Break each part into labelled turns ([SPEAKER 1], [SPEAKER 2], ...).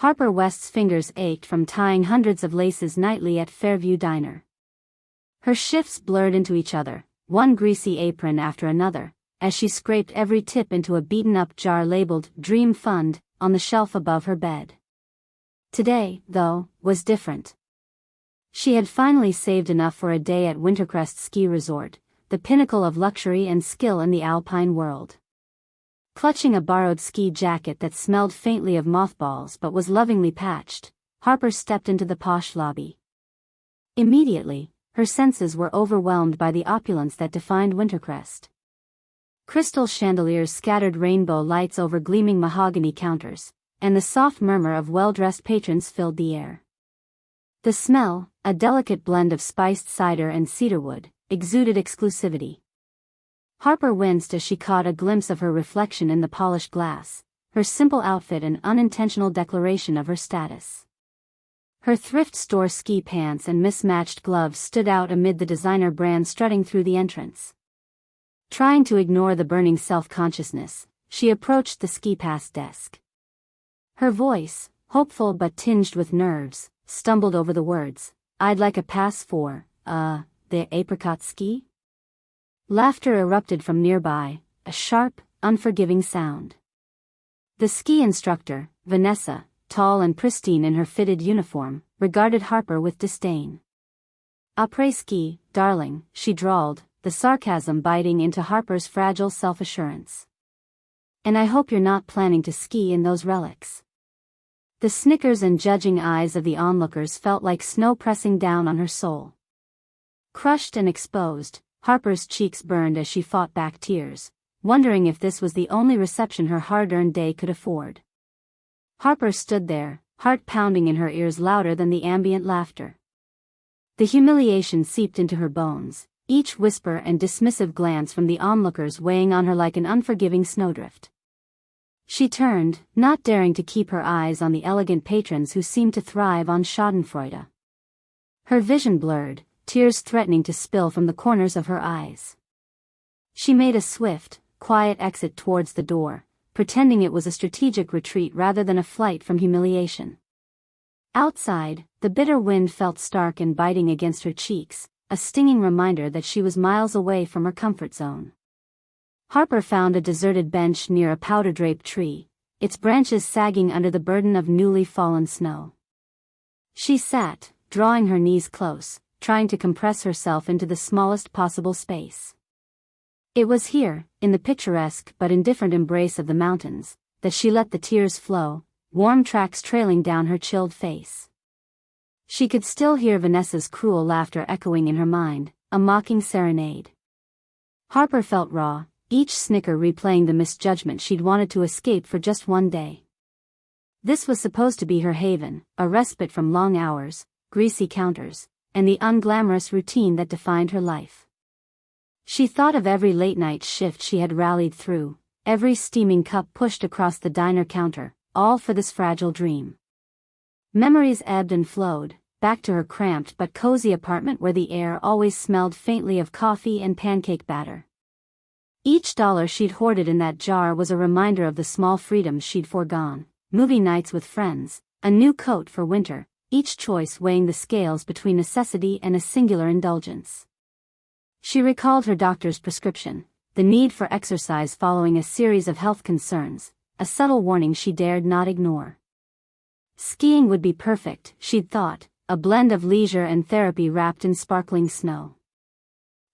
[SPEAKER 1] Harper West's fingers ached from tying hundreds of laces nightly at Fairview Diner. Her shifts blurred into each other, one greasy apron after another, as she scraped every tip into a beaten-up jar labeled Dream Fund on the shelf above her bed. Today, though, was different. She had finally saved enough for a day at Wintercrest Ski Resort, the pinnacle of luxury and skill in the alpine world. Clutching a borrowed ski jacket that smelled faintly of mothballs but was lovingly patched, Harper stepped into the posh lobby. Immediately, her senses were overwhelmed by the opulence that defined Wintercrest. Crystal chandeliers scattered rainbow lights over gleaming mahogany counters, and the soft murmur of well-dressed patrons filled the air. The smell, a delicate blend of spiced cider and cedarwood, exuded exclusivity. Harper winced as she caught a glimpse of her reflection in the polished glass, her simple outfit an unintentional declaration of her status. Her thrift store ski pants and mismatched gloves stood out amid the designer brand strutting through the entrance. Trying to ignore the burning self-consciousness, she approached the ski pass desk. Her voice, hopeful but tinged with nerves, stumbled over the words, "I'd like a pass for, the apricot ski?" Laughter erupted from nearby, a sharp, unforgiving sound. The ski instructor, Vanessa, tall and pristine in her fitted uniform, regarded Harper with disdain. "Après-ski, darling," she drawled, the sarcasm biting into Harper's fragile self-assurance. "And I hope you're not planning to ski in those relics." The snickers and judging eyes of the onlookers felt like snow pressing down on her soul. Crushed and exposed, Harper's cheeks burned as she fought back tears, wondering if this was the only reception her hard-earned day could afford. Harper stood there, heart pounding in her ears louder than the ambient laughter. The humiliation seeped into her bones, each whisper and dismissive glance from the onlookers weighing on her like an unforgiving snowdrift. She turned, not daring to keep her eyes on the elegant patrons who seemed to thrive on schadenfreude. Her vision blurred, tears threatening to spill from the corners of her eyes. She made a swift, quiet exit towards the door, pretending it was a strategic retreat rather than a flight from humiliation. Outside, the bitter wind felt stark and biting against her cheeks, a stinging reminder that she was miles away from her comfort zone. Harper found a deserted bench near a powder-draped tree, its branches sagging under the burden of newly fallen snow. She sat, drawing her knees close, trying to compress herself into the smallest possible space. It was here, in the picturesque but indifferent embrace of the mountains, that she let the tears flow, warm tracks trailing down her chilled face. She could still hear Vanessa's cruel laughter echoing in her mind, a mocking serenade. Harper felt raw, each snicker replaying the misjudgment she'd wanted to escape for just one day. This was supposed to be her haven, a respite from long hours, greasy counters, and the unglamorous routine that defined her life. She thought of every late-night shift she had rallied through, every steaming cup pushed across the diner counter, all for this fragile dream. Memories ebbed and flowed, back to her cramped but cozy apartment where the air always smelled faintly of coffee and pancake batter. Each dollar she'd hoarded in that jar was a reminder of the small freedoms she'd foregone, movie nights with friends, a new coat for winter, each choice weighing the scales between necessity and a singular indulgence. She recalled her doctor's prescription, the need for exercise following a series of health concerns, a subtle warning she dared not ignore. Skiing would be perfect, she'd thought, a blend of leisure and therapy wrapped in sparkling snow.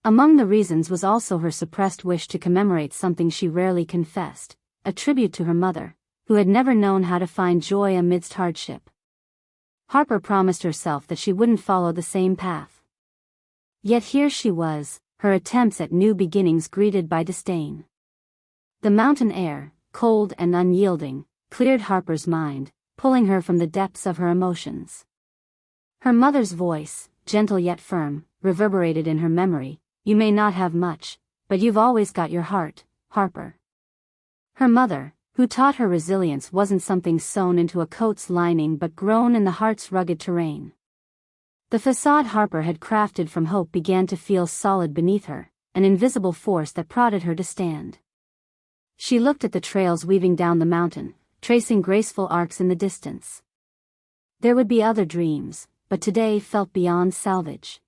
[SPEAKER 1] Among the reasons was also her suppressed wish to commemorate something she rarely confessed, a tribute to her mother, who had never known how to find joy amidst hardship. Harper promised herself that she wouldn't follow the same path. Yet here she was, her attempts at new beginnings greeted by disdain. The mountain air, cold and unyielding, cleared Harper's mind, pulling her from the depths of her emotions. Her mother's voice, gentle yet firm, reverberated in her memory, "You may not have much, but you've always got your heart, Harper." Her mother, who taught her resilience wasn't something sewn into a coat's lining but grown in the heart's rugged terrain. The facade Harper had crafted from hope began to feel solid beneath her, an invisible force that prodded her to stand. She looked at the trails weaving down the mountain, tracing graceful arcs in the distance. There would be other dreams, but today felt beyond salvage.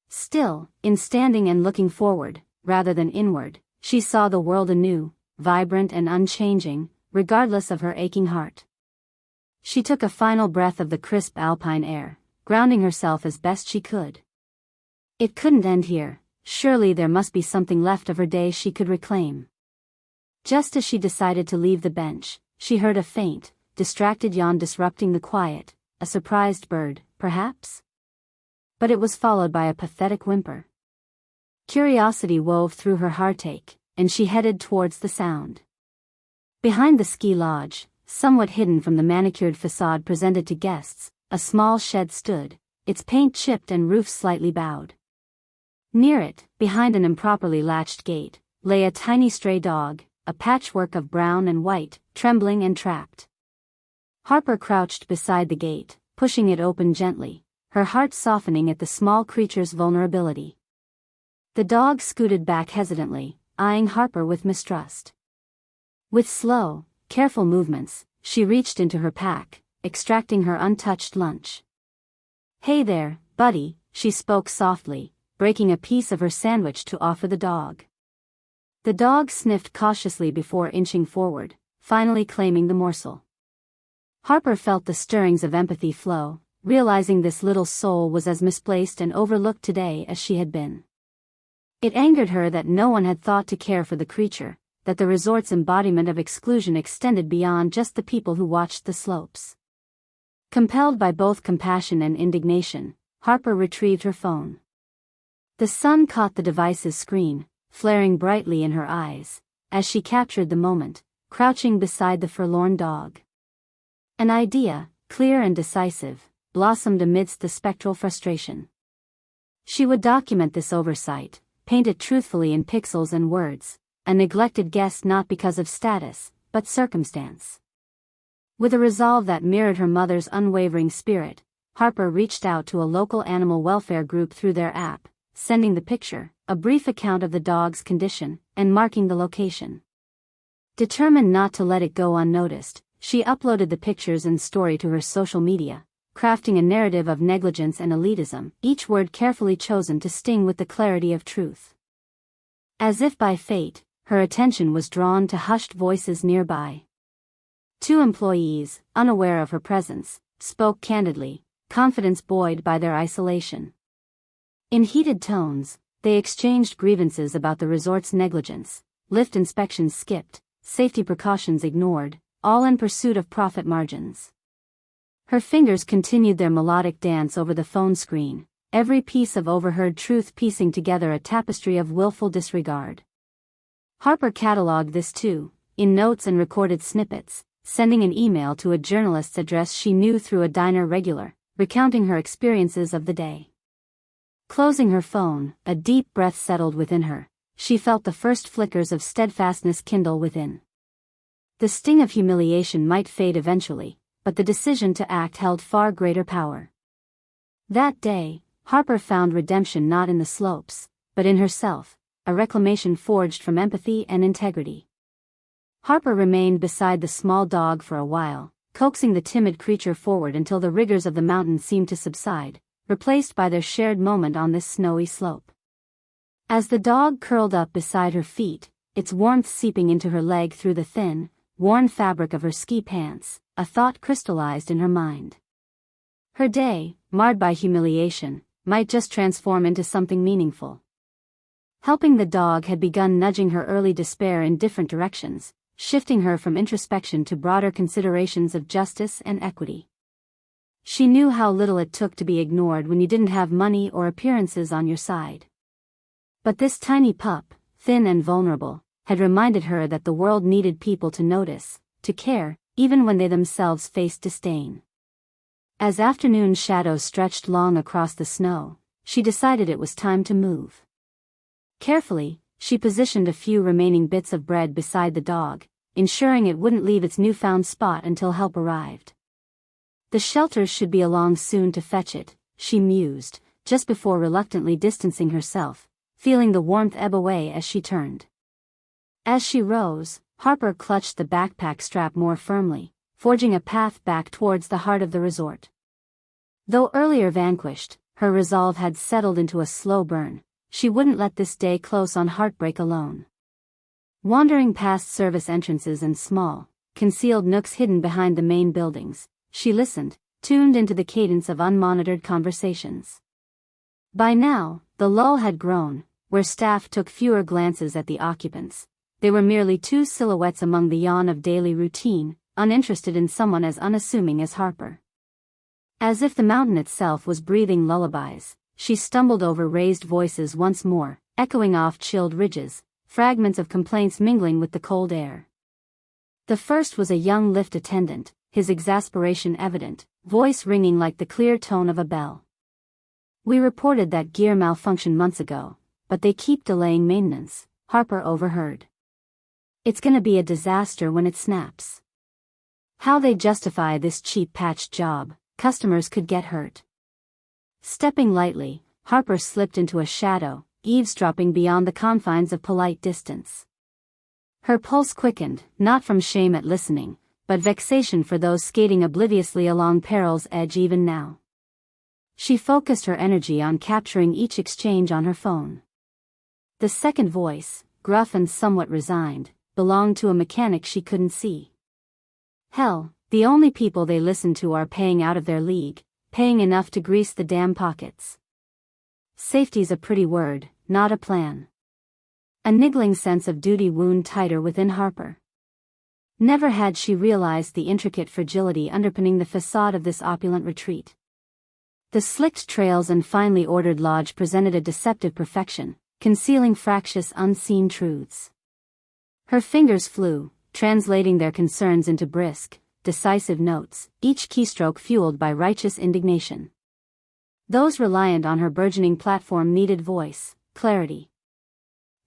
[SPEAKER 1] Still, in standing and looking forward, rather than inward, she saw the world anew, vibrant and unchanging, regardless of her aching heart. She took a final breath of the crisp alpine air, grounding herself as best she could. It couldn't end here, surely there must be something left of her day she could reclaim. Just as she decided to leave the bench, she heard a faint, distracted yawn disrupting the quiet, a surprised bird, perhaps? But it was followed by a pathetic whimper. Curiosity wove through her heartache, and she headed towards the sound. Behind the ski lodge, somewhat hidden from the manicured facade presented to guests, a small shed stood, its paint chipped and roof slightly bowed. Near it, behind an improperly latched gate, lay a tiny stray dog, a patchwork of brown and white, trembling and trapped. Harper crouched beside the gate, pushing it open gently, her heart softening at the small creature's vulnerability. The dog scooted back hesitantly, eyeing Harper with mistrust. With slow, careful movements, she reached into her pack, extracting her untouched lunch. "Hey there, buddy," she spoke softly, breaking a piece of her sandwich to offer the dog. The dog sniffed cautiously before inching forward, finally claiming the morsel. Harper felt the stirrings of empathy flow, realizing this little soul was as misplaced and overlooked today as she had been. It angered her that no one had thought to care for the creature, that the resort's embodiment of exclusion extended beyond just the people who watched the slopes. Compelled by both compassion and indignation, Harper retrieved her phone. The sun caught the device's screen, flaring brightly in her eyes, as she captured the moment, crouching beside the forlorn dog. An idea, clear and decisive, blossomed amidst the spectral frustration. She would document this oversight, paint it truthfully in pixels and words, a neglected guest not because of status, but circumstance. With a resolve that mirrored her mother's unwavering spirit, Harper reached out to a local animal welfare group through their app, sending the picture, a brief account of the dog's condition, and marking the location. Determined not to let it go unnoticed, she uploaded the pictures and story to her social media, crafting a narrative of negligence and elitism, each word carefully chosen to sting with the clarity of truth. As if by fate, her attention was drawn to hushed voices nearby. Two employees, unaware of her presence, spoke candidly, confidence buoyed by their isolation. In heated tones, they exchanged grievances about the resort's negligence, lift inspections skipped, safety precautions ignored, all in pursuit of profit margins. Her fingers continued their melodic dance over the phone screen, every piece of overheard truth piecing together a tapestry of willful disregard. Harper catalogued this too, in notes and recorded snippets, sending an email to a journalist's address she knew through a diner regular, recounting her experiences of the day. Closing her phone, a deep breath settled within her. She felt the first flickers of steadfastness kindle within. The sting of humiliation might fade eventually, but the decision to act held far greater power. That day, Harper found redemption not in the slopes, but in herself, a reclamation forged from empathy and integrity. Harper remained beside the small dog for a while, coaxing the timid creature forward until the rigors of the mountain seemed to subside, replaced by their shared moment on this snowy slope. As the dog curled up beside her feet, its warmth seeping into her leg through the thin, worn fabric of her ski pants, a thought crystallized in her mind. Her day, marred by humiliation, might just transform into something meaningful. Helping the dog had begun nudging her early despair in different directions, shifting her from introspection to broader considerations of justice and equity. She knew how little it took to be ignored when you didn't have money or appearances on your side. But this tiny pup, thin and vulnerable, had reminded her that the world needed people to notice, to care, even when they themselves faced disdain. As afternoon shadows stretched long across the snow, she decided it was time to move. Carefully, she positioned a few remaining bits of bread beside the dog, ensuring it wouldn't leave its newfound spot until help arrived. The shelters should be along soon to fetch it, she mused, just before reluctantly distancing herself, feeling the warmth ebb away as she turned. As she rose, Harper clutched the backpack strap more firmly, forging a path back towards the heart of the resort. Though earlier vanquished, her resolve had settled into a slow burn. She wouldn't let this day close on heartbreak alone. Wandering past service entrances and small, concealed nooks hidden behind the main buildings, she listened, tuned into the cadence of unmonitored conversations. By now, the lull had grown, where staff took fewer glances at the occupants. They were merely two silhouettes among the yawn of daily routine, uninterested in someone as unassuming as Harper. As if the mountain itself was breathing lullabies, she stumbled over raised voices once more, echoing off chilled ridges, fragments of complaints mingling with the cold air. The first was a young lift attendant, his exasperation evident, voice ringing like the clear tone of a bell. "We reported that gear malfunctioned months ago, but they keep delaying maintenance," Harper overheard. "It's gonna be a disaster when it snaps. How they justify this cheap patch job, customers could get hurt." Stepping lightly, Harper slipped into a shadow, eavesdropping beyond the confines of polite distance. Her pulse quickened, not from shame at listening, but vexation for those skating obliviously along peril's edge even now. She focused her energy on capturing each exchange on her phone. The second voice, gruff and somewhat resigned, belonged to a mechanic she couldn't see. "Hell, the only people they listen to are paying out of their league, paying enough to grease the damn pockets. Safety's a pretty word, not a plan." A niggling sense of duty wound tighter within Harper. Never had she realized the intricate fragility underpinning the facade of this opulent retreat. The slicked trails and finely ordered lodge presented a deceptive perfection, concealing fractious unseen truths. Her fingers flew, translating their concerns into brisk, decisive notes, each keystroke fueled by righteous indignation. Those reliant on her burgeoning platform needed voice, clarity.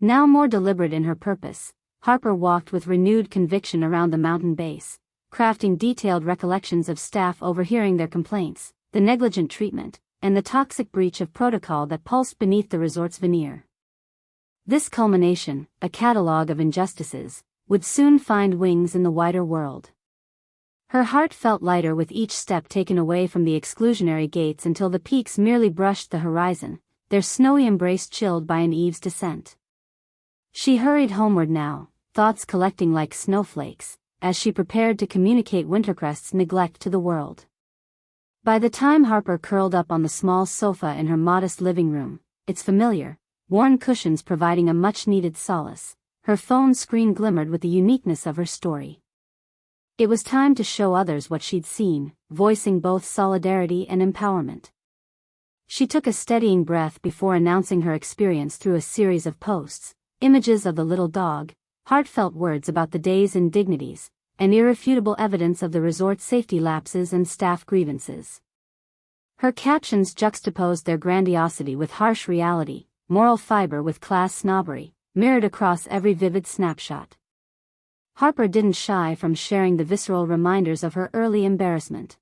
[SPEAKER 1] Now more deliberate in her purpose, Harper walked with renewed conviction around the mountain base, crafting detailed recollections of staff overhearing their complaints, the negligent treatment, and the toxic breach of protocol that pulsed beneath the resort's veneer. This culmination, a catalogue of injustices, would soon find wings in the wider world. Her heart felt lighter with each step taken away from the exclusionary gates until the peaks merely brushed the horizon, their snowy embrace chilled by an eve's descent. She hurried homeward now, thoughts collecting like snowflakes, as she prepared to communicate Wintercrest's neglect to the world. By the time Harper curled up on the small sofa in her modest living room, its familiar, worn cushions providing a much-needed solace, her phone screen glimmered with the uniqueness of her story. It was time to show others what she'd seen, voicing both solidarity and empowerment. She took a steadying breath before announcing her experience through a series of posts, images of the little dog, heartfelt words about the day's indignities, and irrefutable evidence of the resort's safety lapses and staff grievances. Her captions juxtaposed their grandiosity with harsh reality, moral fiber with class snobbery, mirrored across every vivid snapshot. Harper didn't shy from sharing the visceral reminders of her early embarrassment.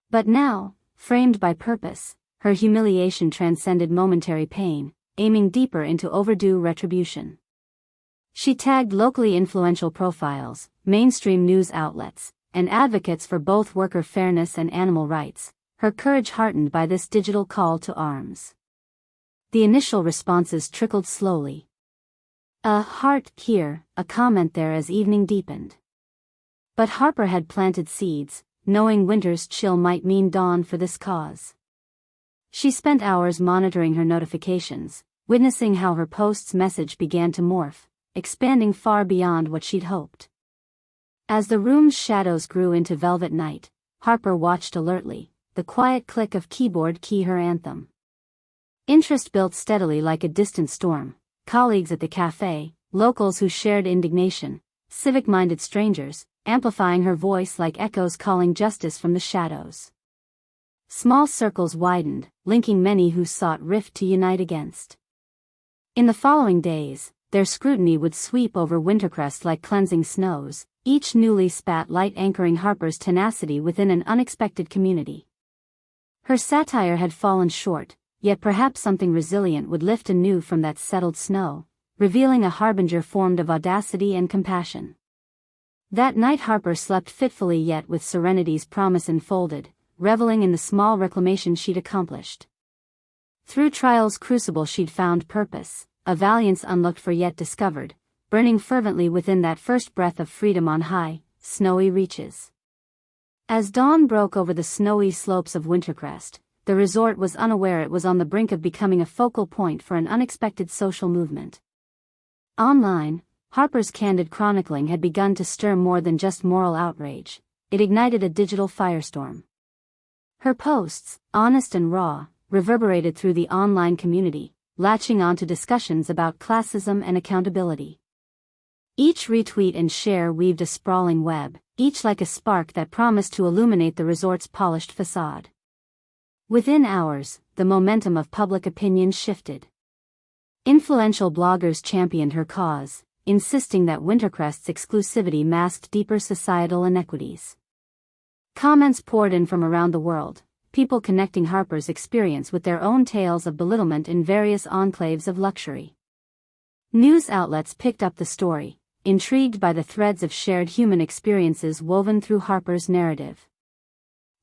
[SPEAKER 1] But now, framed by purpose, her humiliation transcended momentary pain, aiming deeper into overdue retribution. She tagged locally influential profiles, mainstream news outlets, and advocates for both worker fairness and animal rights, her courage heartened by this digital call to arms. The initial responses trickled slowly. A heart here, a comment there as evening deepened. But Harper had planted seeds, knowing winter's chill might mean dawn for this cause. She spent hours monitoring her notifications, witnessing how her post's message began to morph, expanding far beyond what she'd hoped. As the room's shadows grew into velvet night, Harper watched alertly, the quiet click of keyboard key her anthem. Interest built steadily like a distant storm. Colleagues at the cafe, locals who shared indignation, civic-minded strangers, amplifying her voice like echoes calling justice from the shadows. Small circles widened, linking many who sought rift to unite against. In the following days, their scrutiny would sweep over Wintercrest like cleansing snows, each newly spat light anchoring Harper's tenacity within an unexpected community. Her satire had fallen short, yet perhaps something resilient would lift anew from that settled snow, revealing a harbinger formed of audacity and compassion. That night Harper slept fitfully yet with serenity's promise enfolded, reveling in the small reclamation she'd accomplished. Through trial's crucible she'd found purpose, a valiance unlooked for yet discovered, burning fervently within that first breath of freedom on high, snowy reaches. As dawn broke over the snowy slopes of Wintercrest, the resort was unaware it was on the brink of becoming a focal point for an unexpected social movement. Online, Harper's candid chronicling had begun to stir more than just moral outrage. It ignited a digital firestorm. Her posts, honest and raw, reverberated through the online community, latching on to discussions about classism and accountability. Each retweet and share weaved a sprawling web, each like a spark that promised to illuminate the resort's polished facade. Within hours, the momentum of public opinion shifted. Influential bloggers championed her cause, insisting that Wintercrest's exclusivity masked deeper societal inequities. Comments poured in from around the world, people connecting Harper's experience with their own tales of belittlement in various enclaves of luxury. News outlets picked up the story, intrigued by the threads of shared human experiences woven through Harper's narrative.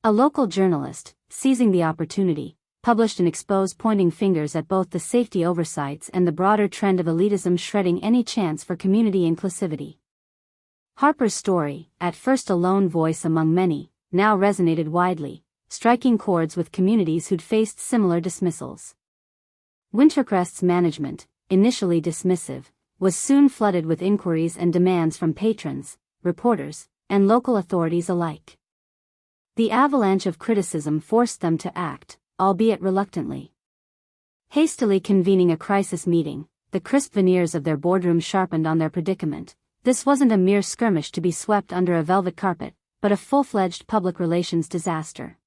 [SPEAKER 1] A local journalist, seizing the opportunity, published an expose pointing fingers at both the safety oversights and the broader trend of elitism shredding any chance for community inclusivity. Harper's story, at first a lone voice among many, now resonated widely, striking chords with communities who'd faced similar dismissals. Wintercrest's management, initially dismissive, was soon flooded with inquiries and demands from patrons, reporters, and local authorities alike. The avalanche of criticism forced them to act, albeit reluctantly. Hastily convening a crisis meeting, the crisp veneers of their boardroom sharpened on their predicament. This wasn't a mere skirmish to be swept under a velvet carpet, but a full-fledged public relations disaster.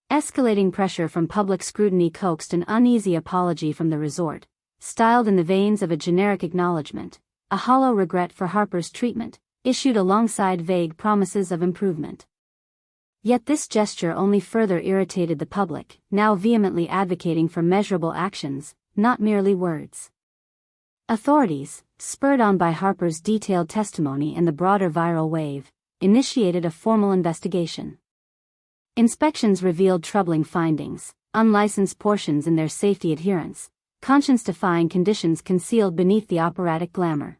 [SPEAKER 1] Escalating pressure from public scrutiny coaxed an uneasy apology from the resort, styled in the veins of a generic acknowledgement, a hollow regret for Harper's treatment, issued alongside vague promises of improvement. Yet this gesture only further irritated the public, now vehemently advocating for measurable actions, not merely words. Authorities, spurred on by Harper's detailed testimony and the broader viral wave, initiated a formal investigation. Inspections revealed troubling findings: unlicensed portions in their safety adherence, conscience-defying conditions concealed beneath the operatic glamour.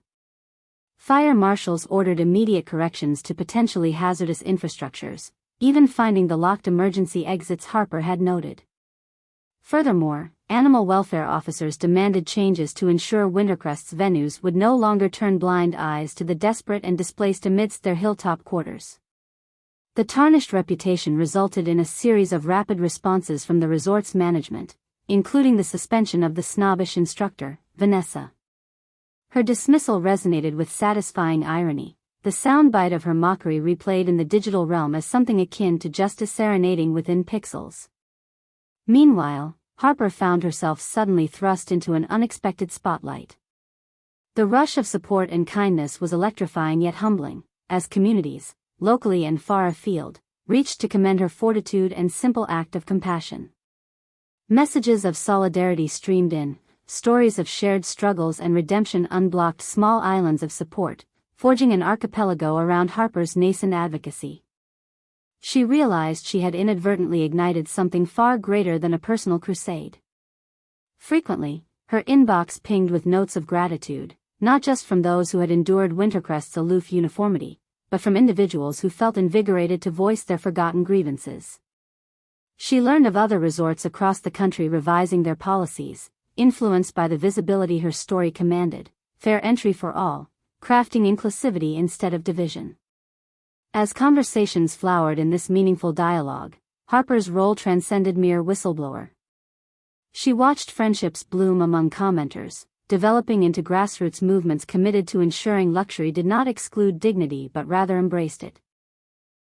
[SPEAKER 1] Fire marshals ordered immediate corrections to potentially hazardous infrastructures, even finding the locked emergency exits Harper had noted. Furthermore, animal welfare officers demanded changes to ensure Wintercrest's venues would no longer turn blind eyes to the desperate and displaced amidst their hilltop quarters. The tarnished reputation resulted in a series of rapid responses from the resort's management, including the suspension of the snobbish instructor, Vanessa. Her dismissal resonated with satisfying irony, the soundbite of her mockery replayed in the digital realm as something akin to justice serenading within pixels. Meanwhile, Harper found herself suddenly thrust into an unexpected spotlight. The rush of support and kindness was electrifying yet humbling, as communities, locally and far afield, reached to commend her fortitude and simple act of compassion. Messages of solidarity streamed in, stories of shared struggles and redemption unblocked small islands of support, forging an archipelago around Harper's nascent advocacy. She realized she had inadvertently ignited something far greater than a personal crusade. Frequently, her inbox pinged with notes of gratitude, not just from those who had endured Wintercrest's aloof uniformity, but from individuals who felt invigorated to voice their forgotten grievances. She learned of other resorts across the country revising their policies, influenced by the visibility her story commanded: fair entry for all, crafting inclusivity instead of division. As conversations flowered in this meaningful dialogue, Harper's role transcended mere whistleblower. She watched friendships bloom among commenters, developing into grassroots movements committed to ensuring luxury did not exclude dignity but rather embraced it.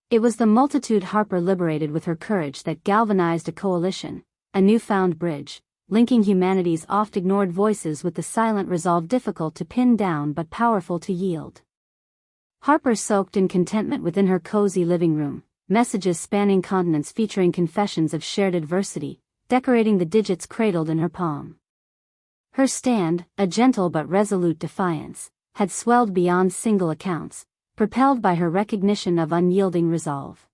[SPEAKER 1] It was the multitude Harper liberated with her courage that galvanized a coalition, a newfound bridge, linking humanity's oft-ignored voices with the silent resolve difficult to pin down but powerful to yield. Harper soaked in contentment within her cozy living room, messages spanning continents featuring confessions of shared adversity, decorating the digits cradled in her palm. Her stand, a gentle but resolute defiance, had swelled beyond single accounts, propelled by her recognition of unyielding resolve.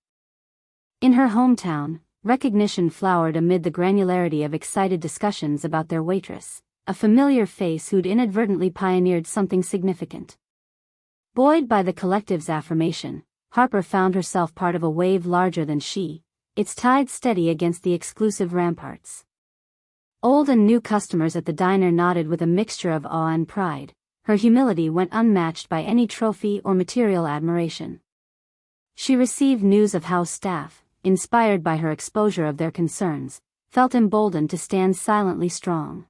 [SPEAKER 1] In her hometown, recognition flowered amid the granularity of excited discussions about their waitress, a familiar face who'd inadvertently pioneered something significant. Buoyed by the collective's affirmation, Harper found herself part of a wave larger than she, its tide steady against the exclusive ramparts. Old and new customers at the diner nodded with a mixture of awe and pride. Her humility went unmatched by any trophy or material admiration. She received news of house staff, inspired by her exposure of their concerns, felt emboldened to stand silently strong.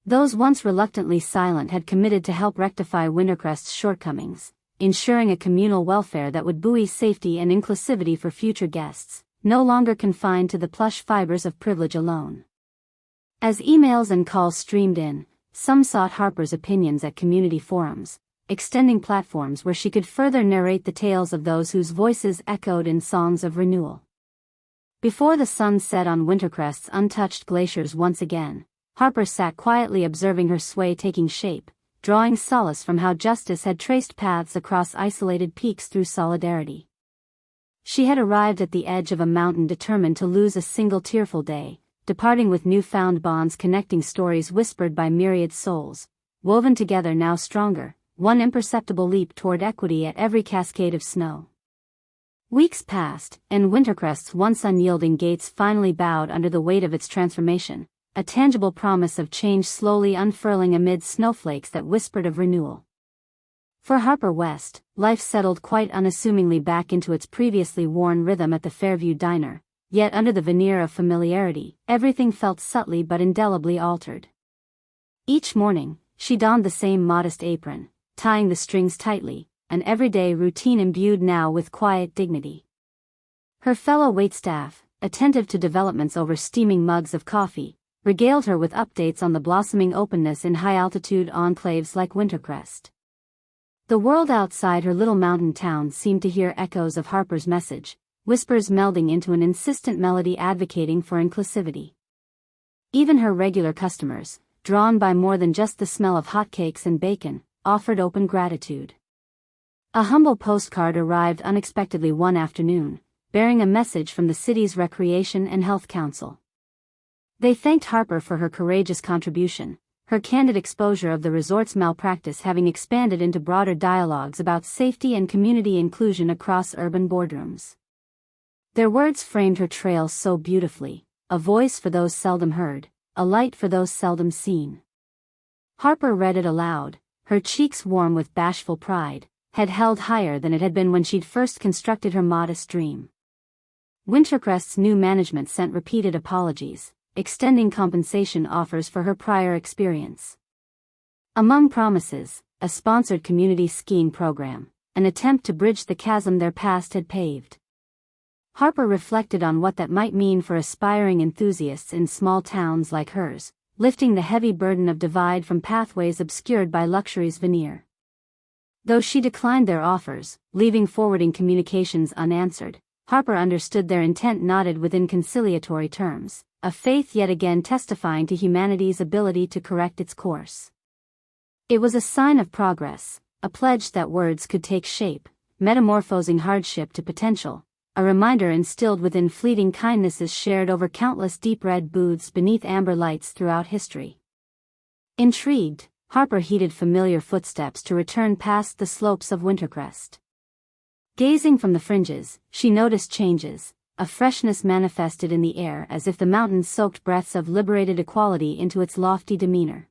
[SPEAKER 1] Those once reluctantly silent had committed to help rectify Wintercrest's shortcomings, ensuring a communal welfare that would buoy safety and inclusivity for future guests, no longer confined to the plush fibers of privilege alone. As emails and calls streamed in, some sought Harper's opinions at community forums, extending platforms where she could further narrate the tales of those whose voices echoed in songs of renewal. Before the sun set on Wintercrest's untouched glaciers once again, Harper sat quietly observing her sway taking shape, drawing solace from how justice had traced paths across isolated peaks through solidarity. She had arrived at the edge of a mountain determined to lose a single tearful day, departing with newfound bonds connecting stories whispered by myriad souls, woven together now stronger, one imperceptible leap toward equity at every cascade of snow. Weeks passed, and Wintercrest's once unyielding gates finally bowed under the weight of its transformation, a tangible promise of change slowly unfurling amid snowflakes that whispered of renewal. For Harper West, life settled quite unassumingly back into its previously worn rhythm at the Fairview Diner, yet under the veneer of familiarity, everything felt subtly but indelibly altered. Each morning, she donned the same modest apron, tying the strings tightly, an everyday routine imbued now with quiet dignity. Her fellow waitstaff, attentive to developments over steaming mugs of coffee, regaled her with updates on the blossoming openness in high-altitude enclaves like Wintercrest. The world outside her little mountain town seemed to hear echoes of Harper's message, whispers melding into an insistent melody advocating for inclusivity. Even her regular customers, drawn by more than just the smell of hotcakes and bacon, offered open gratitude. A humble postcard arrived unexpectedly one afternoon, bearing a message from the city's Recreation and Health Council. They thanked Harper for her courageous contribution, her candid exposure of the resort's malpractice having expanded into broader dialogues about safety and community inclusion across urban boardrooms. Their words framed her trail so beautifully, a voice for those seldom heard, a light for those seldom seen. Harper read it aloud, her cheeks warm with bashful pride, head held higher than it had been when she'd first constructed her modest dream. Wintercrest's new management sent repeated apologies, extending compensation offers for her prior experience. Among promises, a sponsored community skiing program, an attempt to bridge the chasm their past had paved. Harper reflected on what that might mean for aspiring enthusiasts in small towns like hers, lifting the heavy burden of divide from pathways obscured by luxury's veneer. Though she declined their offers, leaving forwarding communications unanswered, Harper understood their intent nodded within conciliatory terms, a faith yet again testifying to humanity's ability to correct its course. It was a sign of progress, a pledge that words could take shape, metamorphosing hardship to potential, a reminder instilled within fleeting kindnesses shared over countless deep red booths beneath amber lights throughout history. Intrigued, Harper heeded familiar footsteps to return past the slopes of Wintercrest. Gazing from the fringes, she noticed changes, a freshness manifested in the air as if the mountains soaked breaths of liberated equality into its lofty demeanor.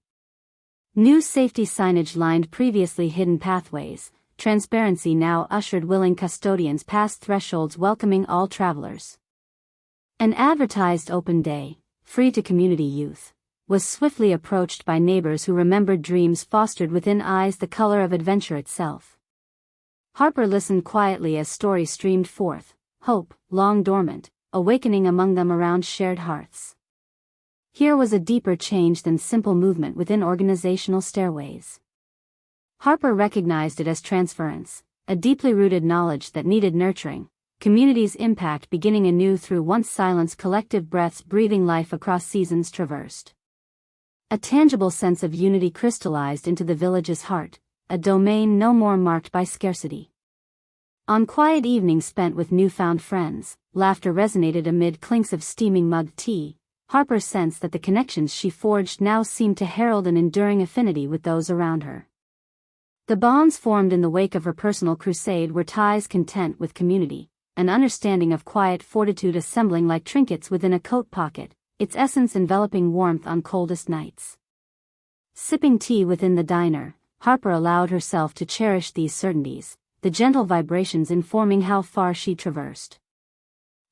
[SPEAKER 1] New safety signage lined previously hidden pathways, transparency now ushered willing custodians past thresholds welcoming all travelers. An advertised open day, free to community youth, was swiftly approached by neighbors who remembered dreams fostered within eyes the color of adventure itself. Harper listened quietly as stories streamed forth, hope, long dormant, awakening among them around shared hearths. Here was a deeper change than simple movement within organizational stairways. Harper recognized it as transference, a deeply rooted knowledge that needed nurturing, community's impact beginning anew through once silenced collective breaths breathing life across seasons traversed. A tangible sense of unity crystallized into the village's heart, a domain no more marked by scarcity. On quiet evenings spent with newfound friends, laughter resonated amid clinks of steaming mugged tea. Harper sensed that the connections she forged now seemed to herald an enduring affinity with those around her. The bonds formed in the wake of her personal crusade were ties content with community, an understanding of quiet fortitude assembling like trinkets within a coat pocket, its essence enveloping warmth on coldest nights. Sipping tea within the diner, Harper allowed herself to cherish these certainties, the gentle vibrations informing how far she'd traversed.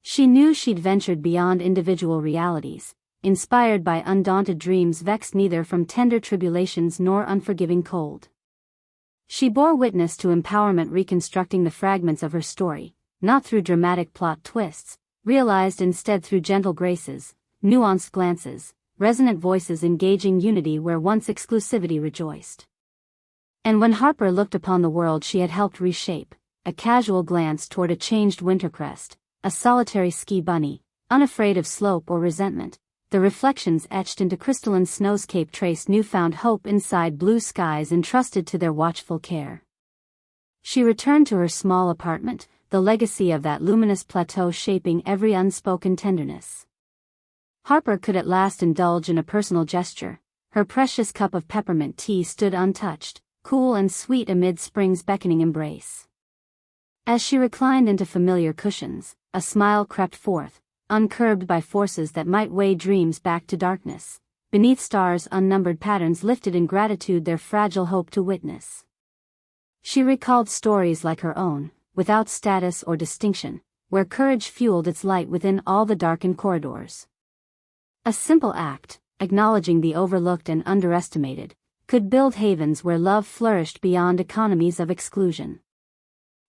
[SPEAKER 1] She knew she'd ventured beyond individual realities, inspired by undaunted dreams vexed neither from tender tribulations nor unforgiving cold. She bore witness to empowerment reconstructing the fragments of her story, not through dramatic plot twists, realized instead through gentle graces, nuanced glances, resonant voices engaging unity where once exclusivity rejoiced. And when Harper looked upon the world she had helped reshape, a casual glance toward a changed wintercrest, a solitary ski bunny, unafraid of slope or resentment, the reflections etched into crystalline snowscape traced newfound hope inside blue skies entrusted to their watchful care. She returned to her small apartment, the legacy of that luminous plateau shaping every unspoken tenderness. Harper could at last indulge in a personal gesture. Her precious cup of peppermint tea stood untouched, cool and sweet amid spring's beckoning embrace. As she reclined into familiar cushions, a smile crept forth, uncurbed by forces that might weigh dreams back to darkness. Beneath stars unnumbered patterns lifted in gratitude their fragile hope to witness. She recalled stories like her own, without status or distinction, where courage fueled its light within all the darkened corridors. A simple act, acknowledging the overlooked and underestimated, could build havens where love flourished beyond economies of exclusion.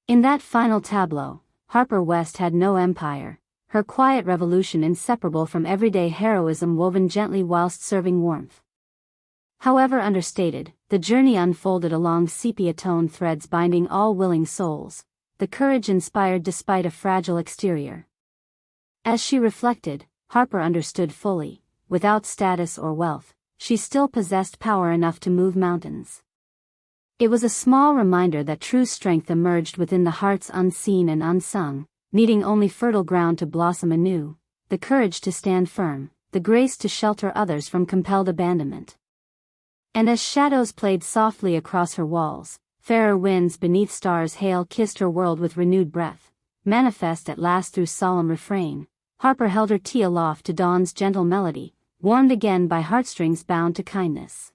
[SPEAKER 1] In that final tableau, Harper West had no empire, her quiet revolution inseparable from everyday heroism woven gently whilst serving warmth. However understated, the journey unfolded along sepia-toned threads binding all willing souls, the courage inspired despite a fragile exterior. As she reflected, Harper understood fully, without status or wealth, she still possessed power enough to move mountains. It was a small reminder that true strength emerged within the hearts unseen and unsung, needing only fertile ground to blossom anew, the courage to stand firm, the grace to shelter others from compelled abandonment. And as shadows played softly across her walls, fairer winds beneath stars' hail kissed her world with renewed breath, manifest at last through solemn refrain, Harper held her tea aloft to dawn's gentle melody, warmed again by heartstrings bound to kindness.